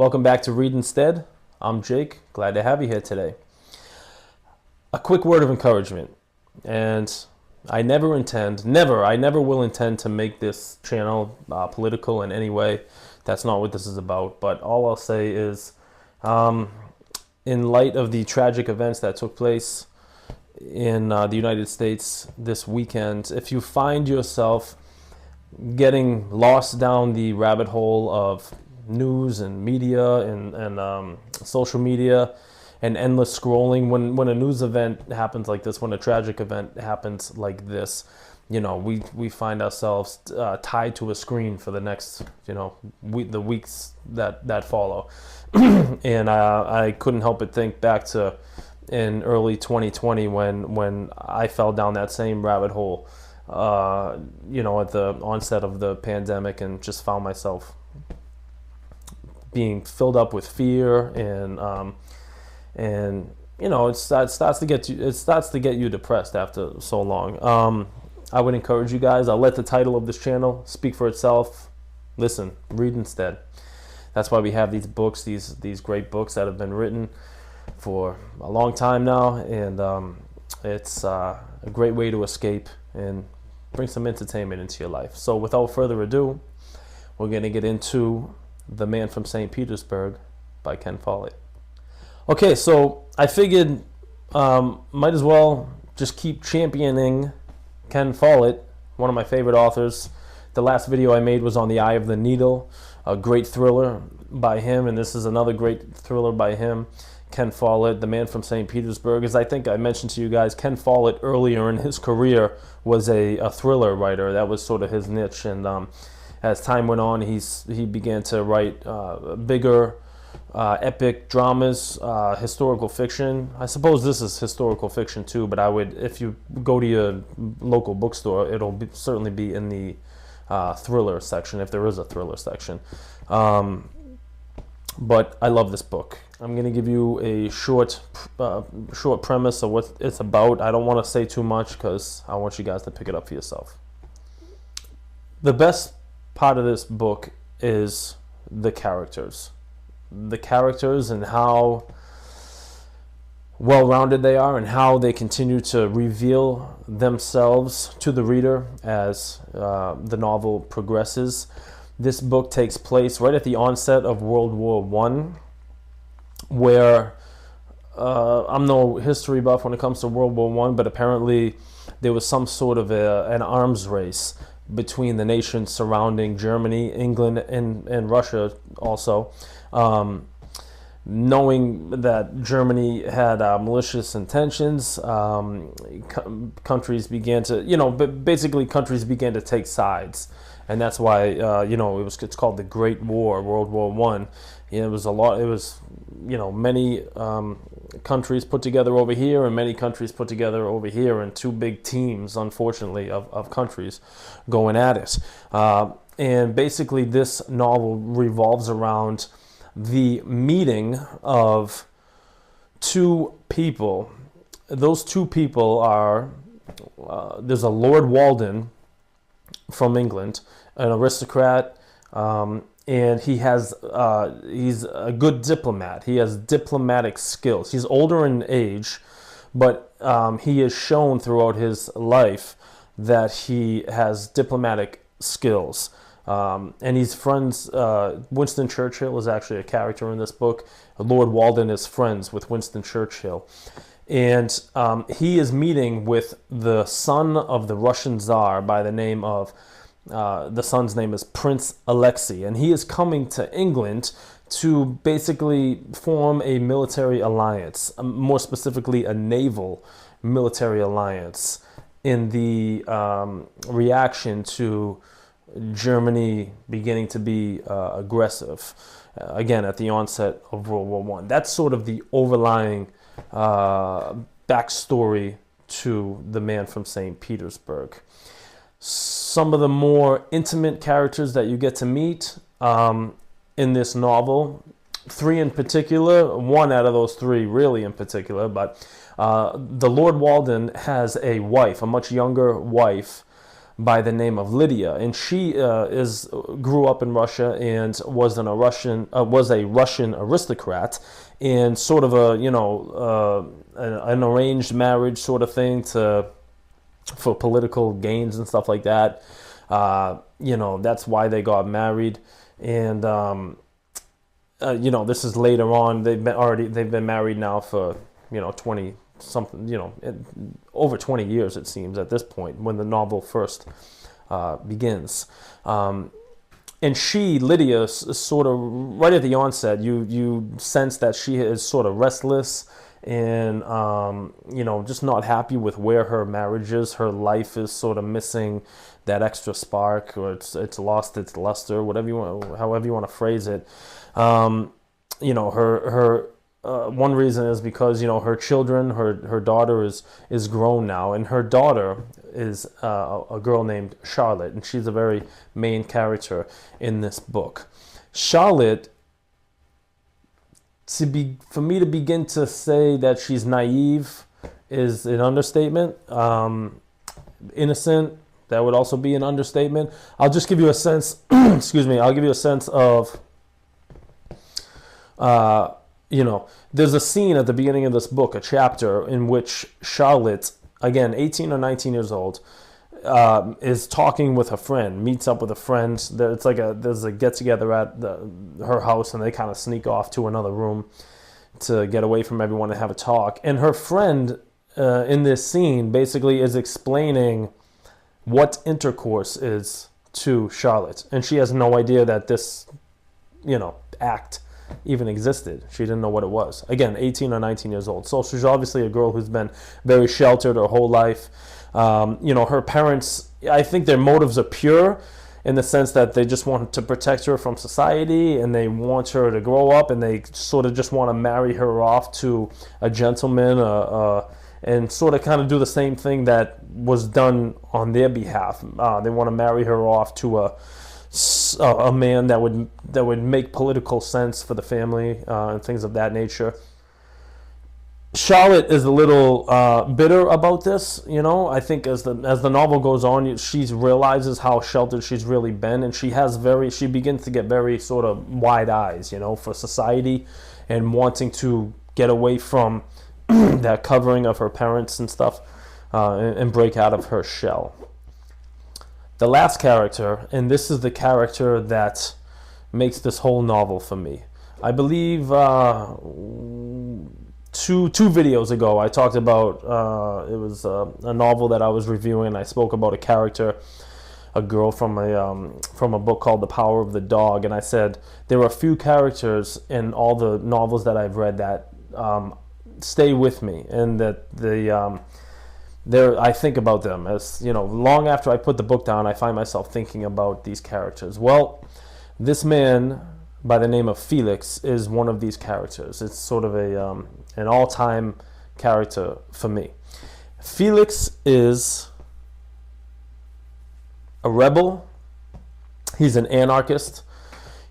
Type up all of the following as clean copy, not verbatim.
Welcome back to Read Instead. I'm Jake. Glad to have you here today. A quick word of encouragement. And I never will intend to make this channel political in any way. That's not what this is about. But all I'll say is, in light of the tragic events that took place in the United States this weekend, if you find yourself getting lost down the rabbit hole of news and media and social media and endless scrolling, when a news event happens like this, when a tragic event happens like this, we find ourselves tied to a screen for the next the weeks that follow. And I couldn't help but think back to in early 2020 when I fell down that same rabbit hole at the onset of the pandemic, and just found myself being filled up with fear, and it starts to get you depressed after so long. I would encourage you guys. I'll let the title of this channel speak for itself. Listen, read instead. That's why we have these books, these great books that have been written for a long time now, and it's a great way to escape and bring some entertainment into your life. So without further ado, we're going to get into The Man from St. Petersburg by Ken Follett. Okay, so I figured might as well just keep championing Ken Follett, one of my favorite authors. The last video I made was on The Eye of the Needle, a great thriller by him, and this is another great thriller by him, Ken Follett, The Man from St. Petersburg. As I think I mentioned to you guys, Ken Follett earlier in his career was a thriller writer. That was sort of his niche, and as time went on, he began to write bigger, epic dramas, historical fiction. I suppose this is historical fiction too, but if you go to your local bookstore, it'll certainly be in the thriller section, if there is a thriller section. But I love this book. I'm going to give you a short premise of what it's about. I don't want to say too much because I want you guys to pick it up for yourself. The best part of this book is the characters. The characters and how well-rounded they are, and how they continue to reveal themselves to the reader as the novel progresses. This book takes place right at the onset of World War I, where I'm no history buff when it comes to World War I, but apparently there was some sort of an arms race between the nations surrounding Germany, England, and Russia also. Knowing that Germany had malicious intentions, countries began to, countries began to take sides. And that's why, it's called the Great War, World War I. It was many countries put together over here and many countries put together over here, and two big teams, unfortunately, of countries going at it. And basically this novel revolves around the meeting of two people. Those two people are, there's a Lord Walden from England, an aristocrat, and he's a good diplomat. He has diplomatic skills. He's older in age, but he has shown throughout his life that he has diplomatic skills. And he's friends, Winston Churchill is actually a character in this book. Lord Walden is friends with Winston Churchill. And he is meeting with the son of the Russian Tsar by the name of, the son's name is Prince Alexei. And he is coming to England to basically form a military alliance, more specifically a naval military alliance, in the reaction to Germany beginning to be aggressive, again, at the onset of World War I. That's sort of the overlying backstory to The Man from St. Petersburg. Some of the more intimate characters that you get to meet in this novel, three in particular, one out of those three really in particular, but the Lord Walden has a wife, a much younger wife, by the name of Lydia, and she grew up in Russia and was a Russian aristocrat, and sort of an arranged marriage sort of thing for political gains and stuff like that. That's why they got married, and this is later on. They've been married now for 20 something, over 20 years it seems at this point when the novel first begins. And Lydia, is sort of right at the onset, you sense that she is sort of restless and just not happy with where her marriage is. Her life is sort of missing that extra spark, or it's lost its luster, however you want to phrase it. Her one reason is because her children, her daughter is grown now, and her daughter is a girl named Charlotte, and she's a very main character in this book. Charlotte, for me to begin to say that she's naive is an understatement. Innocent, that would also be an understatement. I'll just give you a sense. Excuse me. I'll give you a sense of. There's a scene at the beginning of this book, a chapter in which Charlotte, again, 18 or 19 years old, is talking with a friend, meets up with a friend. There's a get together at her house, and they kind of sneak off to another room to get away from everyone and have a talk. And her friend in this scene basically is explaining what intercourse is to Charlotte, and she has no idea that this, act even existed. She didn't know what it was. Again, 18 or 19 years old. So she's obviously a girl who's been very sheltered her whole life. Her parents, I think their motives are pure in the sense that they just want to protect her from society, and they want her to grow up, and they sort of just want to marry her off to a gentleman, and sort of kind of do the same thing that was done on their behalf. They want to marry her off to a man that would make political sense for the family, and things of that nature. Charlotte is a little bitter about this, I think as the novel goes on, she realizes how sheltered she's really been, and she begins to get very sort of wide eyes, for society, and wanting to get away from that covering of her parents and stuff, and break out of her shell. The last character, and this is the character that makes this whole novel for me. I believe two videos ago I talked about, it was a novel that I was reviewing. I spoke about a character, a girl from a book called The Power of the Dog, and I said there are a few characters in all the novels that I've read that stay with me, and that I think about them as, long after I put the book down, I find myself thinking about these characters. Well, this man by the name of Felix is one of these characters. It's sort of an all-time character for me. Felix is a rebel. He's an anarchist.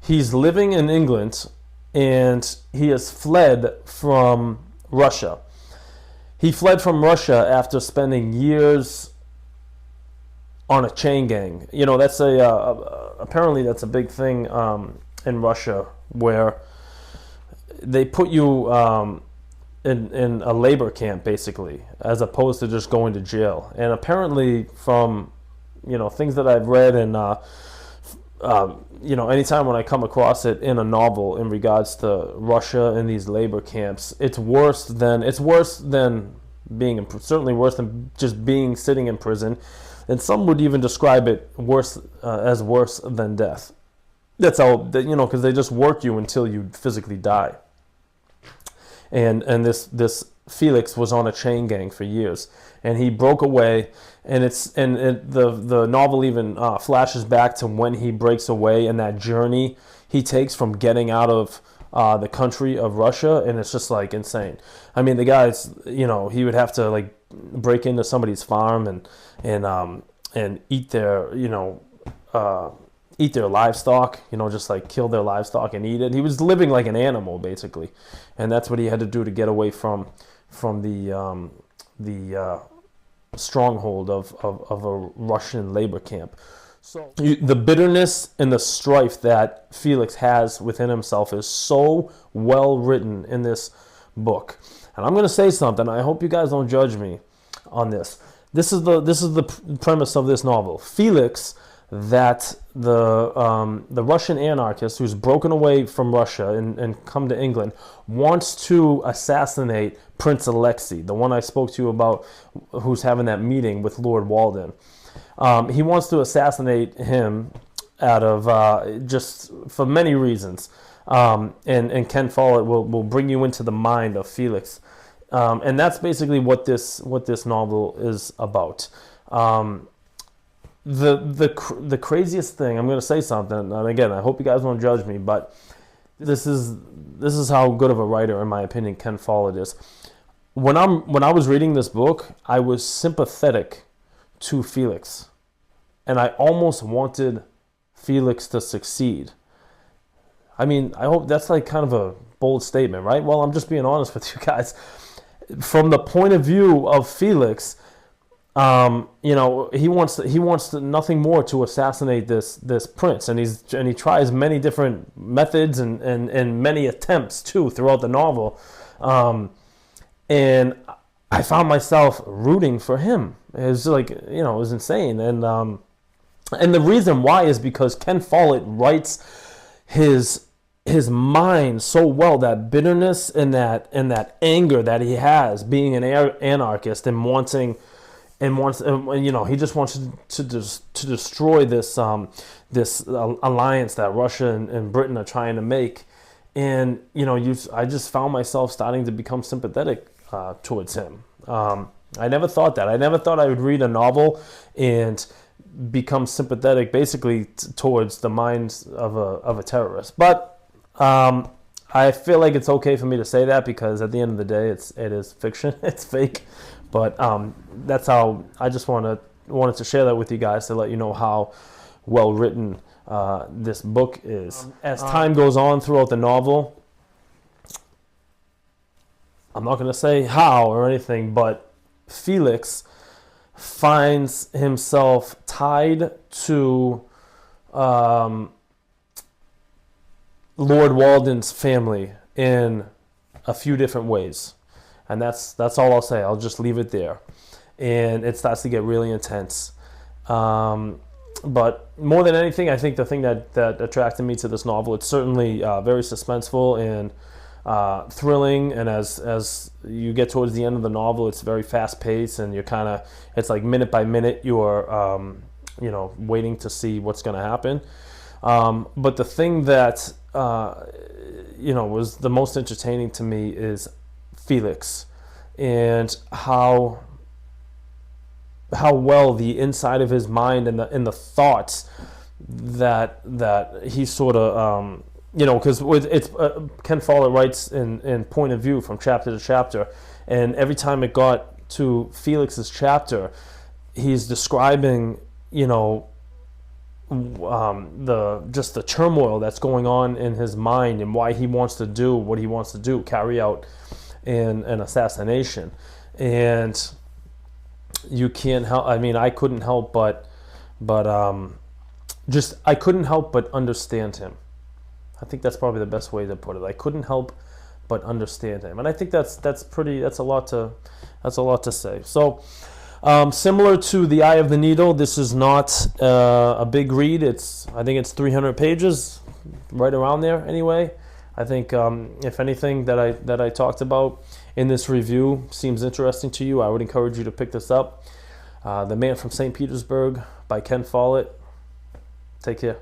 He's living in England, and he has fled from Russia. He fled from Russia after spending years on a chain gang. That's apparently that's a big thing in Russia, where they put you in a labor camp, basically, as opposed to just going to jail. And apparently, from things that I've read, and anytime when I come across it in a novel in regards to Russia and these labor camps, it's worse than being certainly worse than just sitting in prison, and some would even describe it as worse than death. That's how, because they just work you until you physically die. And this Felix was on a chain gang for years, and he broke away. And the novel even flashes back to when he breaks away and that journey he takes from getting out of the country of Russia, and it's just like insane. I mean, the guys, he would have to like break into somebody's farm and eat their livestock, just like kill their livestock and eat it. He was living like an animal basically, and that's what he had to do to get away from the stronghold of a Russian labor camp. So the bitterness and the strife that Felix has within himself is so well written in this book. And I'm going to say something. I hope you guys don't judge me on this. This is the premise of this novel. Felix, that the Russian anarchist who's broken away from Russia and come to England, wants to assassinate Prince Alexei, the one I spoke to you about, who's having that meeting with Lord Walden. He wants to assassinate him out of just for many reasons. And Ken Follett will bring you into the mind of Felix. And that's basically what this novel is about. The craziest thing, I'm going to say something, and again, I hope you guys won't judge me, but this is how good of a writer, in my opinion, Ken Follett is. When I was reading this book, I was sympathetic to Felix, and I almost wanted Felix to succeed. I mean, I hope that's like kind of a bold statement, right? Well, I'm just being honest with you guys. From the point of view of Felix, he wants nothing more to assassinate this prince, and he tries many different methods and many attempts too throughout the novel, and I found myself rooting for him. It was like, it was insane, and the reason why is because Ken Follett writes his mind so well, that bitterness and that anger that he has being an anarchist and wanting. And he just wants to destroy this alliance that Russia and Britain are trying to make, and I just found myself starting to become sympathetic towards him. I never thought that. I never thought I would read a novel and become sympathetic, basically towards the minds of a terrorist. But I feel like it's okay for me to say that, because at the end of the day, it is fiction. It's fake. But that's how I just wanted to share that with you guys, to let you know how well written this book is. As time goes on throughout the novel, I'm not going to say how or anything, but Felix finds himself tied to Lord Walden's family in a few different ways. And that's all I'll say. I'll just leave it there. And it starts to get really intense. But more than anything, I think the thing that attracted me to this novel, it's certainly very suspenseful and thrilling. And as you get towards the end of the novel, it's very fast-paced, and it's like minute by minute you're waiting to see what's going to happen. But the thing that was the most entertaining to me is Felix, and how well the inside of his mind and the thoughts that he sort of because it's Ken Follett writes in point of view from chapter to chapter, and every time it got to Felix's chapter, he's describing the turmoil that's going on in his mind, and why he wants to do what he wants to do, carry out an assassination. And you can't help, I couldn't help but I couldn't help but understand him. I think that's probably the best way to put it. I couldn't help but understand him, and I think that's a lot to say. So similar to The Eye of the Needle, this is not a big read. I think it's 300 pages, right around there anyway. I think if anything that I talked about in this review seems interesting to you, I would encourage you to pick this up. The Man from St. Petersburg by Ken Follett. Take care.